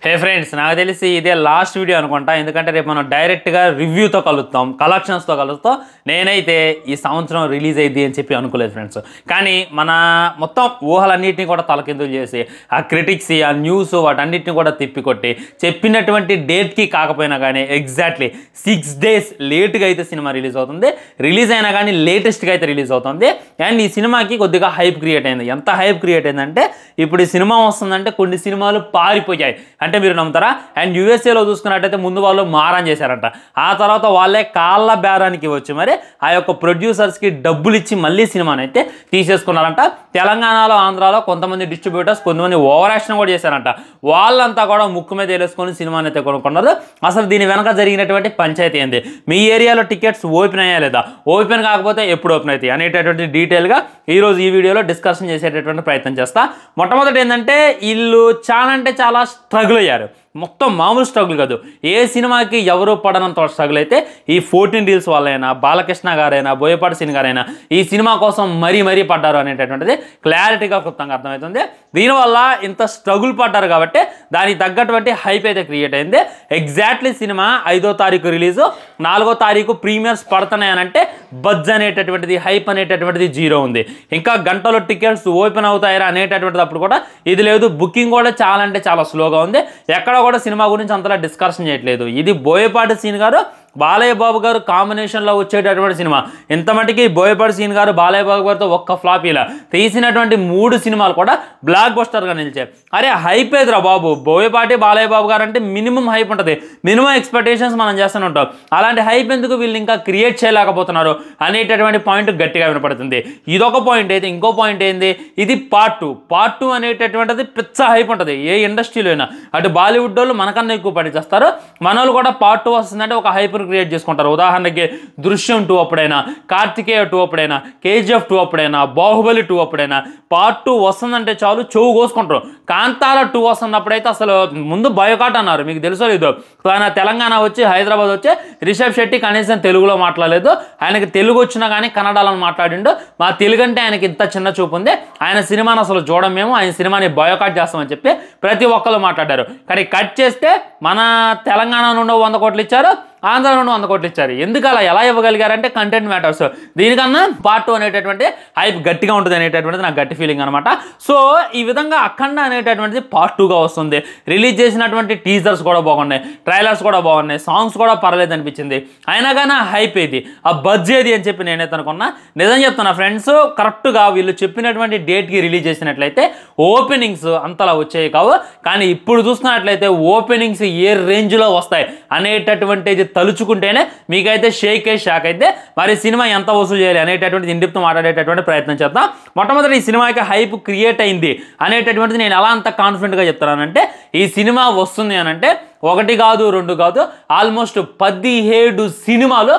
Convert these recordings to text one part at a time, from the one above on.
హే friends, నాకు తెలిసి ఇదే లాస్ట్ వీడియో అనుకుంటా. ఎందుకంటే రేపు మనం డైరెక్ట్గా రివ్యూతో కలుస్తాం, కలెక్షన్స్తో కలుస్తాం. నేనైతే ఈ సంవత్సరం రిలీజ్ అయ్యింది అని చెప్పి అనుకోలేదు ఫ్రెండ్స్. కానీ మన మొత్తం ఊహలన్నింటినీ కూడా తలకిందులు చేసి ఆ క్రిటిక్స్, ఆ న్యూస్ వాటన్నిటిని కూడా తిప్పికొట్టి చెప్పినటువంటి డేట్కి కాకపోయినా కానీ ఎగ్జాక్ట్లీ 6 days లేట్గా అయితే సినిమా రిలీజ్ అవుతుంది. రిలీజ్ అయినా కానీ లేటెస్ట్గా అయితే రిలీజ్ అవుతుంది. అండ్ ఈ సినిమాకి కొద్దిగా హైప్ క్రియేట్ అయింది. ఎంత హైప్ క్రియేట్ అయిందంటే ఇప్పుడు ఈ సినిమా వస్తుందంటే కొన్ని సినిమాలు పారిపోయాయి అంటే మీరు నమ్ముతారా? అండ్ యూఎస్ఏలో చూసుకున్నట్టయితే ముందు వాళ్ళు మారం చేశారంట. ఆ తర్వాత వాళ్ళే కాళ్ళ బేరానికి వచ్చి మరి ఆ యొక్క ప్రొడ్యూసర్స్కి డబ్బులు ఇచ్చి మళ్ళీ సినిమాని అయితే తీసేసుకున్నారంట. తెలంగాణలో, ఆంధ్రాలో కొంతమంది డిస్ట్రిబ్యూటర్స్ కొంతమంది ఓవర్ యాక్షన్ కూడా చేశారంట. వాళ్ళంతా కూడా ముక్కు మీద వేసుకొని సినిమాని అయితే కొనుక్కున్నారు. అసలు దీని వెనక జరిగినటువంటి పంచాయతీ ఏంది, మీ ఏరియాలో టికెట్స్ ఓపెన్ అయ్యా లేదా, ఓపెన్ కాకపోతే ఎప్పుడు ఓపెన్ అవుతాయి అనేటటువంటి డీటెయిల్గా ఈరోజు ఈ వీడియోలో డిస్కషన్ చేసేటటువంటి ప్రయత్నం చేస్తా. మొట్టమొదటి ఏంటంటే వీళ్ళు చాలా అంటే చాలా స్ట్రగుల్ అయ్యారు. మొత్తం మామూలు స్ట్రగుల్ కాదు. ఏ సినిమాకి ఎవరు పడనంత స్ట్రగుల్ అయితే ఈ 14 Reels వాళ్ళైనా, బాలకృష్ణ గారైనా, బోయపాటి సీన్ గారైనా ఈ సినిమా కోసం మరీ పడ్డారు అనేటటువంటిది క్లారిటీగా క్లుప్తంగా అర్థమవుతుంది. దీనివల్ల ఇంత స్ట్రగుల్ పడ్డారు కాబట్టి దానికి తగ్గటువంటి హైప్ అయితే క్రియేట్ అయింది. ఎగ్జాక్ట్లీ సినిమా 5వ తారీఖు రిలీజు, 4వ తారీఖు ప్రీమియర్స్ పడుతున్నాయనంటే బజ్ అనేటటువంటిది, హైప్ అనేటటువంటిది జీరో ఉంది. ఇంకా గంటలో టికెట్స్ ఓపెన్ అవుతాయరా అనేటటువంటిది అప్పుడు కూడా ఇది లేదు. బుకింగ్ కూడా చాలా అంటే చాలా స్లోగా ఉంది. ఎక్కడ కూడా సినిమా గురించి అంతలా డిస్కషన్ చేయట్లేదు. ఇది బోయపాటి సీన్ గారు, బాలయ్య బాబు గారు కాంబినేషన్లో వచ్చేటటువంటి సినిమా. ఇంత మటుకి బోయపాటి సీన్ గారు బాలయ్య బాబు గారితో ఒక్క ఫ్లాప్ ఇలా తీసినటువంటి 3 సినిమాలు కూడా బ్లాక్ బస్టర్గా నిలిచాయి. అరే హైప్ ఏదిరా బాబు, బోయపాటి బాలయ్య బాబు గారు అంటే మినిమం హైప్ ఉంటుంది, మినిమం ఎక్స్పెక్టేషన్స్ మనం చేస్తూనే ఉంటాం. అలాంటి హైప్ ఎందుకు వీళ్ళు ఇంకా క్రియేట్ చేయలేకపోతున్నారు అనేటటువంటి పాయింట్ గట్టిగా వినపడుతుంది. ఇదొక పాయింట్ అయితే ఇంకో పాయింట్ ఏంది, ఇది పార్ట్ 2 అనేటటువంటిది పిచ్చ హైప్ ఉంటుంది ఏ ఇండస్ట్రీలో అయినా. అటు బాలీవుడ్ వాళ్ళు మనకన్నా ఎక్కువ పని చేస్తారు, మన వాళ్ళు కూడా పార్ట్ 2 వస్తుందంటే ఒక హైప్ క్రియేట్ చేసుకుంటారు. ఉదాహరణకి దృశ్యం 2 అప్పుడైనా, కార్తికేయ 2 అప్పుడైనా, KGF 2 అప్పుడైనా, బాహుబలి 2 అప్పుడైనా పార్ట్ 2 వస్తుందంటే చాలు చెవు కోసుకుంటారు. కాంతార 2 వస్తున్నప్పుడైతే అసలు ముందు బయోకాట్ అన్నారు, మీకు తెలుసో లేదో. ఆయన తెలంగాణ వచ్చి హైదరాబాద్ వచ్చి రిషబ్ శెట్టి కనీసం తెలుగులో మాట్లాడలేదు. ఆయనకి తెలుగు వచ్చినా కానీ కన్నడలో మాట్లాడిండు. మా తెలుగు అంటే ఆయనకి ఇంత చిన్న చూపు ఉంది, ఆయన సినిమాని అసలు చూడం, మేము ఆయన సినిమాని బయోకాట్ చేస్తామని చెప్పి ప్రతి ఒక్కరు మాట్లాడారు. కానీ కట్ చేస్తే మన తెలంగాణ నుండి 100 కోట్లు ఇచ్చారు, ఆంధ్ర నుండి 100 కోట్లు ఇచ్చారు. ఎందుకు అలా ఎలా ఇవ్వగలిగారంటే కంటెంట్ మ్యాటర్స్. దీనికన్నా పార్ట్ 2 అనేటటువంటి హైప్ గట్టిగా ఉంటుంది అనేటటువంటిది నాకు గట్టి ఫీలింగ్ అనమాట. సో ఈ విధంగా అఖండ అనేటటువంటిది పార్ట్ 2గా వస్తుంది. రిలీజ్ చేసినటువంటి టీజర్స్ కూడా బాగున్నాయి, ట్రైలర్స్ కూడా బాగున్నాయి, సాంగ్స్ కూడా పర్లేదు అనిపించింది. అయినా కానీ హైప్ ఏది, ఆ బడ్జ్ ఏది అని చెప్పి నేనైతే అనుకున్నా. నిజం చెప్తున్నా ఫ్రెండ్స్, కరెక్ట్గా వీళ్ళు చెప్పినటువంటి డేట్కి రిలీజ్ చేసినట్లయితే ఓపెనింగ్స్ అంతలా వచ్చాయి కావు. కానీ ఇప్పుడు చూస్తున్నట్లయితే ఓపెనింగ్స్ ఏ రేంజ్లో వస్తాయి అనేటటువంటిది తలుచుకుంటేనే మీకైతే షాక్ అయితే. మరి సినిమా ఎంత వసూలు చేయాలి అనేటటువంటిది ఇండిప్తో మాట్లాడేటటువంటి ప్రయత్నం చేద్దాం. మొట్టమొదటి ఈ సినిమాకి హైప్ క్రియేట్ అయింది అనేటటువంటిది నేను ఎలా అంత కాన్ఫిడెంట్గా చెప్తానంటే, ఈ సినిమా వస్తుంది అనంటే 1 కాదు 2 కాదు ఆల్మోస్ట్ 17 సినిమాలు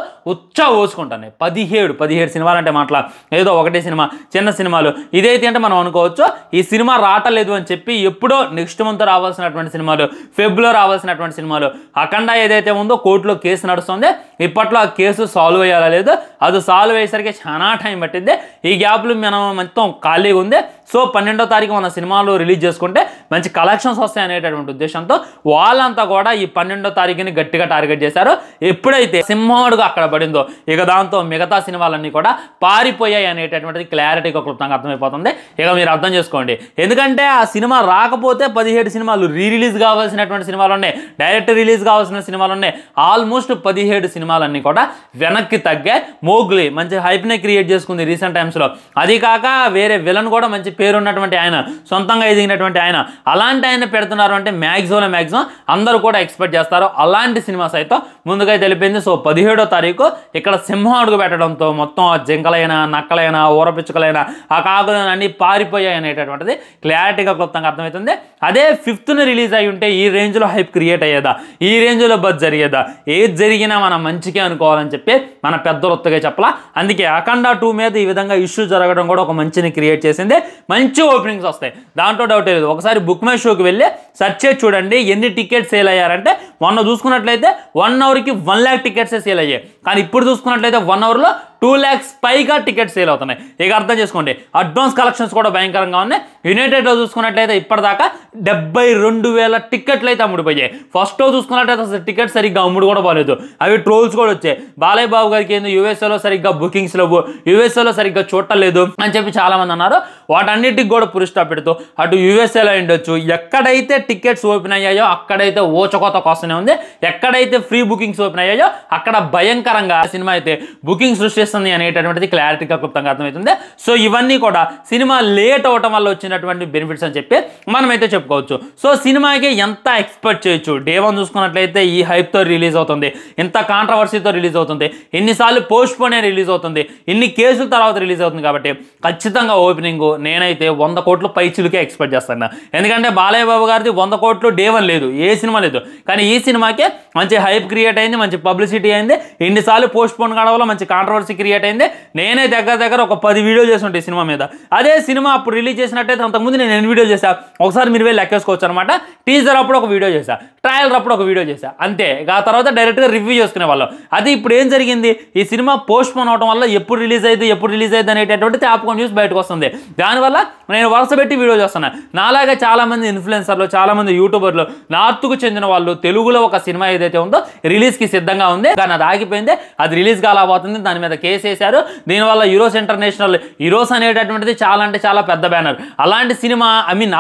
పోసుకుంటాను. 17 సినిమాలు అంటే మాట్లా ఏదో ఒకటే సినిమా, చిన్న సినిమాలు. ఇదైతే అంటే మనం అనుకోవచ్చు ఈ సినిమా రావట్లేదు అని చెప్పి ఎప్పుడో నెక్స్ట్ మంత్ రావాల్సినటువంటి సినిమాలు, ఫెబ్లో రావాల్సినటువంటి సినిమాలు. అఖండ ఏదైతే ఉందో కోర్టులో కేసు నడుస్తుంది. ఇప్పట్లో ఆ కేసు సాల్వ్ అయ్యాలా లేదు, అది సాల్వ్ అయ్యేసరికి చాలా టైం పట్టింది. ఈ గ్యాప్లో మనం మొత్తం ఖాళీగా ఉంది. సో 12వ తారీఖు మన సినిమాలు రిలీజ్ చేసుకుంటే మంచి కలెక్షన్స్ వస్తాయి అనేటటువంటి ఉద్దేశంతో వాళ్ళంతా కూడా ఈ 12వ తారీఖుని గట్టిగా టార్గెట్ చేశారు. ఎప్పుడైతే సింహముడుగా అక్కడ పడిందో ఇక దాంతో మిగతా సినిమాలన్నీ కూడా పారిపోయాయి అనేటటువంటిది క్లారిటీగా క్లుప్తంగా అర్థమైపోతుంది. ఇక మీరు అర్థం చేసుకోండి. ఎందుకంటే ఆ సినిమా రాకపోతే 17 సినిమాలు, రిలీజ్ కావాల్సినటువంటి సినిమాలు ఉన్నాయి, డైరెక్ట్ రిలీజ్ కావాల్సిన సినిమాలు ఉన్నాయి. ఆల్మోస్ట్ 17 సినిమాలన్నీ కూడా వెనక్కి తగ్గే. మోగ్లీ మంచి హైప్నే క్రియేట్ చేసుకుంది రీసెంట్ టైమ్స్లో. అది కాక వేరే విలన్ కూడా మంచి పేరున్నటువంటి ఆయన, సొంతంగా ఎదిగినటువంటి ఆయన, అలాంటి ఆయన పెడుతున్నారు అంటే మ్యాక్సిమం అందరూ కూడా ఎక్స్పెక్ట్ చేస్తారు. అలాంటి సినిమాస్ అయితే ముందుగా తెలిపింది. సో 17వ తారీఖు ఇక్కడ సింహం అడుగు పెట్టడంతో మొత్తం జింకలైనా, నక్కలైనా, ఊరపిచ్చుకలైనా, ఆ కాకులైనా అన్నీ పారిపోయాయి అనేటటువంటిది క్లారిటీగా క్లుప్తంగా అర్థమవుతుంది. అదే 5th రిలీజ్ అయి ఉంటే ఈ రేంజ్లో హైప్ క్రియేట్ అయ్యేదా, ఈ రేంజ్లో బజ్ జరిగేదా? ఏది జరిగినా మనం మంచిగా అనుకోవాలని చెప్పి మన పెద్దలు ఒత్తగా చెప్పలా. అందుకే అఖండ 2 మీద ఈ విధంగా ఇష్యూ జరగడం కూడా ఒక మంచిని క్రియేట్ చేసింది. మంచి ఓపెనింగ్స్ వస్తాయి, దాంట్లో డౌట్ లేదు. ఒకసారి బుక్ మై షోకి వెళ్ళి సెర్చ్ చేసి చూడండి ఎన్ని టికెట్స్ సేల్ అయ్యారంటే మొన్న చూసుకున్నట్లయితే 1 అవర్కి 1 lakh టికెట్సే సేల్ అయ్యాయి. కానీ ఇప్పుడు చూసుకున్నట్లయితే 1 అవర్లో 2 lakhs పైగా టికెట్స్ సేల్ అవుతున్నాయి. ఇక అర్థం చేసుకోండి, అడ్వాన్స్ కలెక్షన్స్ కూడా భయంకరంగా ఉన్నాయి. యునైటెడ్లో చూసుకున్నట్లయితే ఇప్పటిదాకా 72,000 టికెట్లు అయితే అమ్ముడిపోయాయి. ఫస్ట్ చూసుకున్నట్లయితే అసలు టికెట్ సరిగ్గా అమ్ముడు కూడా పోలేదు. అవి ట్రోల్స్ కూడా వచ్చాయి. బాలయ్య బాబు గారికి ఏంది యూఎస్ఏలో సరిగ్గా బుకింగ్స్ లేవు, యూఎస్ఏలో సరిగ్గా చూడలేదు అని చెప్పి చాలా మంది అన్నారు. వాటన్నిటికి కూడా పురుస్టాప్ పెడుతూ అటు యూఎస్ఏలో ఉండొచ్చు, ఎక్కడైతే టికెట్స్ ఓపెన్ అయ్యాయో అక్కడైతే ఓచకోత కోసమే ఉంది, ఎక్కడైతే ఫ్రీ బుకింగ్స్ ఓపెన్ అయ్యాయో అక్కడ భయంకరంగా సినిమా అయితే బుకింగ్ సృష్టిస్తుంది అనేటటువంటిది క్లారిటీగా క్లుప్తంగా అర్థమవుతుంది. సో ఇవన్నీ కూడా సినిమా లేట్ అవటం వల్ల వచ్చినటువంటి బెనిఫిట్స్ అని చెప్పి మనమైతే చెప్పుకోవచ్చు. సో సినిమాకి ఎంత ఎక్స్పెక్ట్ చేయొచ్చు? డే 1 చూసుకున్నట్లయితే ఈ హైప్తో రిలీజ్ అవుతుంది, ఇంత కాంట్రవర్సీతో రిలీజ్ అవుతుంది, ఎన్నిసార్లు పోస్ట్ పోనే రిలీజ్ అవుతుంది, ఇన్ని కేసుల తర్వాత రిలీజ్ అవుతుంది. కాబట్టి ఖచ్చితంగా ఓపెనింగ్ నేనైతే 100 కోట్ల పైచిలుకే ఎక్స్పెక్ట్ చేస్తాను. ఎందుకంటే బాలయ్య బాబు గారిది 100 కోట్లు డే 1 లేదు, ఏ సినిమా లేదు. కానీ ఈ సినిమాకే మంచి హైప్ క్రియేట్ అయింది, మంచి పబ్లిసిటీ అయింది, ఎన్నిసార్లు పోస్ట్ పోన్ కావడంలో మంచి కాంట్రవర్సీ క్రియేట్ అయింది. నేనే దగ్గర ఒక 10 వీడియోలు చేసి ఉంటాయి సినిమా మీద. అదే సినిమా అప్పుడు రిలీజ్ చేసినట్టయితే అంతకుముందు నేను 8 వీడియోలు చేశాను. ఒకసారి మీరు వెళ్ళి లెక్కేసుకోవచ్చు అనమాట. టీజర్ అప్పుడు ఒక వీడియో చేశా, ట్రయల్ అప్పుడు ఒక వీడియో చేశా, అంతే. ఆ తర్వాత డైరెక్ట్గా రివ్యూ చేసుకునే వాళ్ళం. అది ఇప్పుడు ఏం జరిగింది, ఈ సినిమా పోస్ట్ పోన్ అవడం వల్ల ఎప్పుడు రిలీజ్ అయ్యింది అనేటటువంటి తాపకం న్యూస్ బయటకు వస్తుంది. దానివల్ల నేను వరుస పెట్టి వీడియో చేస్తున్నాను. నాలాగా చాలామంది ఇన్ఫ్లుయెన్సర్లు, చాలామంది యూట్యూబర్లు, నార్త్కు చెందిన వాళ్ళు తెలుగులో ఒక సినిమా ఏదైతే ఉందో రిలీజ్కి సిద్ధంగా ఉంది, కానీ అది ఆగిపోయింది. అది రిలీజ్ కాలేకపోతుంది, దాని మీద కేసు వేశారు. దీనివల్ల యూరోస్ ఇంటర్నేషనల్, యూరోస్ అనేటటువంటిది చాలా అంటే చాలా పెద్ద బ్యానర్. అలాంటి సినిమా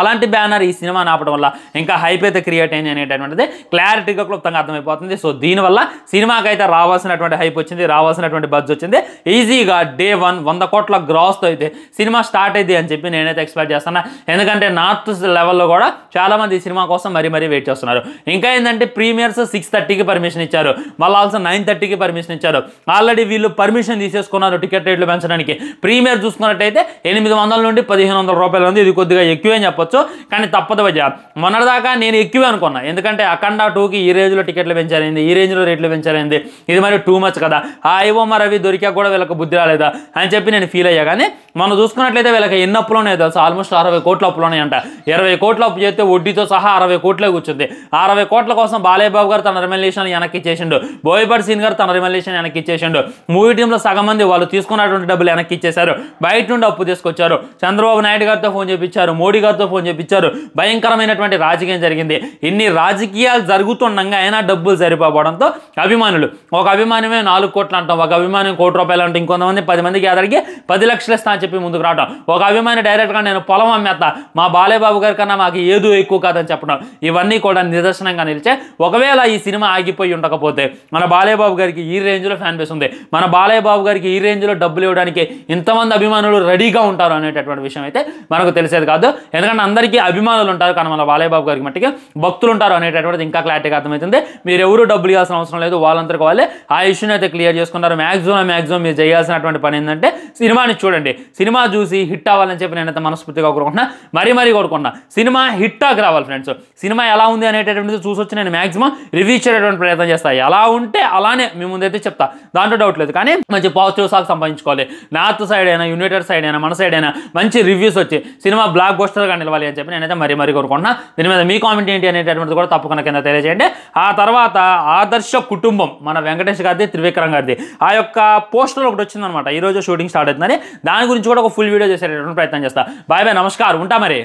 అలాంటి బ్యానర్ ఈ సినిమా ఆపడం వల్ల ఇంకా హైప్ అయితే క్రియేట్ అయింది అనేటటువంటిది క్లారిటీగా క్లుప్తంగా అర్థమైపోతుంది. సో దీనివల్ల సినిమాకి అయితే రావాల్సినటువంటి హైప్ వచ్చింది, రావాల్సినటువంటి బజ్ వచ్చింది. ఈజీగా డే 1 100 కోట్ల గ్రాస్తో అయితే సినిమా స్టార్ట్ అయింది అని చెప్పి నేనైతే ఎక్స్పెక్ట్ చేస్తున్నా. ఎందుకంటే నార్త్ లెవెల్లో కూడా చాలామంది ఈ సినిమా కోసం మరీ వెయిట్ చేస్తున్నారు. ఇంకా ఏంటంటే ప్రీమియర్స్ 6:30కి పర్మిషన్ ఇచ్చారు, మళ్ళీ ఆల్సో 9:30కి పర్మిషన్ ఇచ్చారు. ఆల్రెడీ వీళ్ళు పర్మిషన్ తీసేసుకున్నారు టికెట్ రేట్లు పెంచడానికి. ప్రీమియర్ చూసుకున్నట్టయితే 800 నుండి 1,500 రూపాయలు ఉంది. ఇది కొద్దిగా ఎక్కువే అని చెప్పొచ్చు, కానీ తప్పదు భయ్యా. మొన్నటిదాకా నేను ఎక్కువే అనుకున్నా, ఎందుకంటే అఖండ 2కి ఈ రేంజ్లో టికెట్లు పెంచారైంది, ఈ రేంజ్లో రేట్లు పెంచారైంది, ఇది మరి టూ మచ్ కదా. ఆ ఐవో మరి అవి దొరికా కూడా వీళ్ళకి బుద్ధి రాలేదా అని చెప్పి నేను ఫీల్ అయ్యా. కానీ మనం చూసుకున్నట్లయితే వీళ్ళకి ఎన్ని అప్పులోనే తెలుసు, ఆల్మోస్ట్ 60 కోట్ల అప్పులోనే అంట. 20 కోట్ల అప్పు చేస్తే వడ్డీతో సహా 60 కోట్లే కూర్చుంది. 60 కోట్ల కోసం బాలయ్య బాబు గారు తన రిమల్యూషన్ వెనక్కి ఇచ్చేసిండు, బోయపాటి సీన్ గారు తన రిమల్యూషన్ వెనక్కి ఇచ్చేసిండు, మూవీ టీంలో సగం మంది వాళ్ళు తీసుకున్నటువంటి డబ్బులు వెనక్కి ఇచ్చేశారు, బయట నుండి అప్పు తీసుకొచ్చారు, చంద్రబాబు నాయుడు గారితో ఫోన్ చేపించారు, మోడీ గారితో ఫోన్ చేపించారు. భయంకరమైనటువంటి రాజకీయం జరిగింది. ఇన్ని రాజకీయాలు జరుగుతుండగా అయినా డబ్బులు సరిపోవడంతో అభిమానులు, ఒక అభిమానమే 4 కోట్లు అంటాం, ఒక అభిమానం 1 కోటి రూపాయలు అంటాం, ఇంకొంతమంది 10 మందికి అతడికి 10 లక్షలు ఇస్తా అని చెప్పి ముందుకు రావడం, ఒక అభిమాని డైరెక్ట్గా నేను పొలం అమ్మేస్తా, మా బాలయ్య బాబు గారి కన్నా మాకు ఏదో ఎక్కువ కాదని చెప్పడం, ఇవన్నీ కూడా నిదర్శనంగా నిలిచే. ఒకవేళ ఈ సినిమా ఆగిపోయి ఉండకపోతే మన బాలయ్య బాబు గారికి ఈ రేంజ్లో ఫ్యాన్ బేస్ ఉంది, మన బాలయ్య బాబు గారికి ఈ రేంజ్లో డబ్బులు ఇవ్వడానికి ఇంతమంది అభిమానులు రెడీగా ఉంటారు అనేటటువంటి విషయం అయితే మనకు తెలిసేది కాదు. ఎందుకంటే అందరికీ అభిమానులు ఉంటారు, కానీ మన బాలయ్య బాబు గారికి మట్టికి భక్తులు ఉంటారు అనేటటువంటిది ఇంకా క్లారిటీగా అర్థమవుతుంది. మీరు ఎవరు డబ్బులు ఇవ్వాల్సిన అవసరం లేదు, వాళ్ళంతరికి వాళ్ళే ఆ ఇష్యూని అయితే క్లియర్ చేసుకున్నారు. మ్యాక్సిమం మీరు చేయాల్సినటువంటి పని ఏంటంటే సినిమాని చూడండి, సినిమా చూసి హిట్ అవ్వాలని చెప్పి నేనైతే మనస్ఫూర్తిగా కోరుకుంటున్నా, మరీ కోరుకున్నా. సినిమా హిట్ టాక్ రావాలి ఫ్రెండ్స్. సినిమా ఎలా ఉంది అనేటటువంటిది చూసొచ్చి నేను మ్యాక్సిమం రివ్యూ ఇచ్చేటటువంటి ప్రయత్నం చేస్తాను. ఎలా ఉంటే అలానే మీ ముందైతే చెప్తా, దాంట్లో డౌట్ లేదు. కానీ మంచి పాజిటివ్ సాక్ సంపాదించుకోవాలి. నార్త్ సైడ్ అయినా, యునైటెడ్ సైడ్ అయినా, మన సైడ్ అయినా మంచి రివ్యూస్ వచ్చి సినిమా బ్లాక్ బస్టర్గా నిలవాలి అని చెప్పి నేనైతే మరీ కోరుకుంటున్నా. దీని మీద మీ కామెంట్ ఏంటి అనేటటువంటిది కూడా తప్పకుండా కింద తెలియజేయండి. ఆ తర్వాత ఆదర్శ కుటుంబం మన వెంకటేష్ గారిది, త్రివిక్రమ్ గారిది ఆ యొక్క పోస్టర్ ఒకటి వచ్చిందనమాట. ఈరోజు షూటింగ్ స్టార్ట్ అవుతుందని, దాని గురించి కూడా ఒక ఫుల్ వీడియో చేసేటటువంటి ప్రయత్నం చేస్తా. బాయ్ నమస్కారం, ఉంటా మరి.